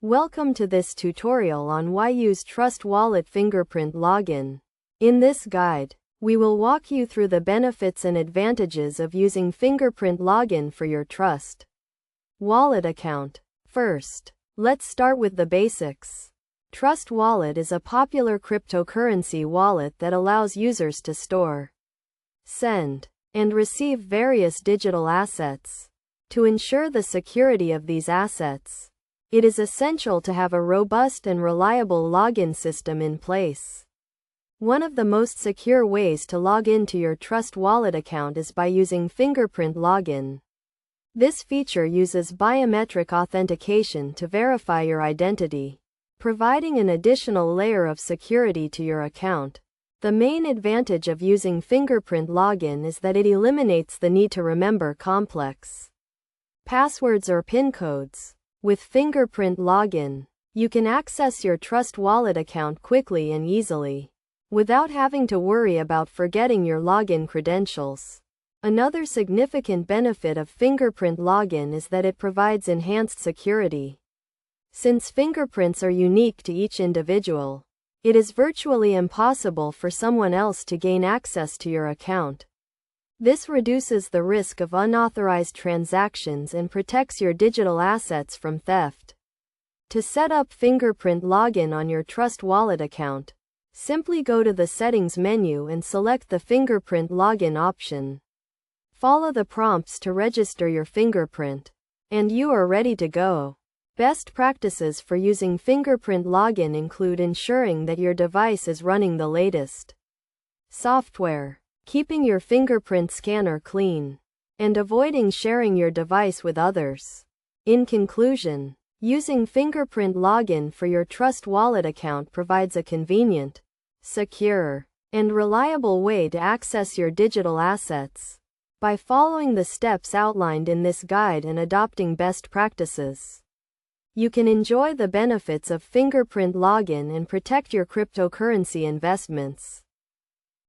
Welcome to this tutorial on why use Trust Wallet Fingerprint Login. In this guide, we will walk you through the benefits and advantages of using Fingerprint Login for your Trust Wallet account. First, let's start with the basics. Trust Wallet is a popular cryptocurrency wallet that allows users to store, send, and receive various digital assets. To ensure the security of these assets, it is essential to have a robust and reliable login system in place. One of the most secure ways to log into your Trust Wallet account is by using Fingerprint Login. This feature uses biometric authentication to verify your identity, providing an additional layer of security to your account. The main advantage of using Fingerprint Login is that it eliminates the need to remember complex passwords or PIN codes. With Fingerprint Login, you can access your Trust Wallet account quickly and easily, without having to worry about forgetting your login credentials. Another significant benefit of Fingerprint Login is that it provides enhanced security. Since fingerprints are unique to each individual, it is virtually impossible for someone else to gain access to your account. This reduces the risk of unauthorized transactions and protects your digital assets from theft. To set up Fingerprint Login on your Trust Wallet account, simply go to the Settings menu and select the Fingerprint Login option. Follow the prompts to register your fingerprint, and you are ready to go. Best practices for using Fingerprint Login include ensuring that your device is running the latest software, keeping your fingerprint scanner clean, and avoiding sharing your device with others. In conclusion, using Fingerprint Login for your Trust Wallet account provides a convenient, secure, and reliable way to access your digital assets. By following the steps outlined in this guide and adopting best practices, you can enjoy the benefits of Fingerprint Login and protect your cryptocurrency investments.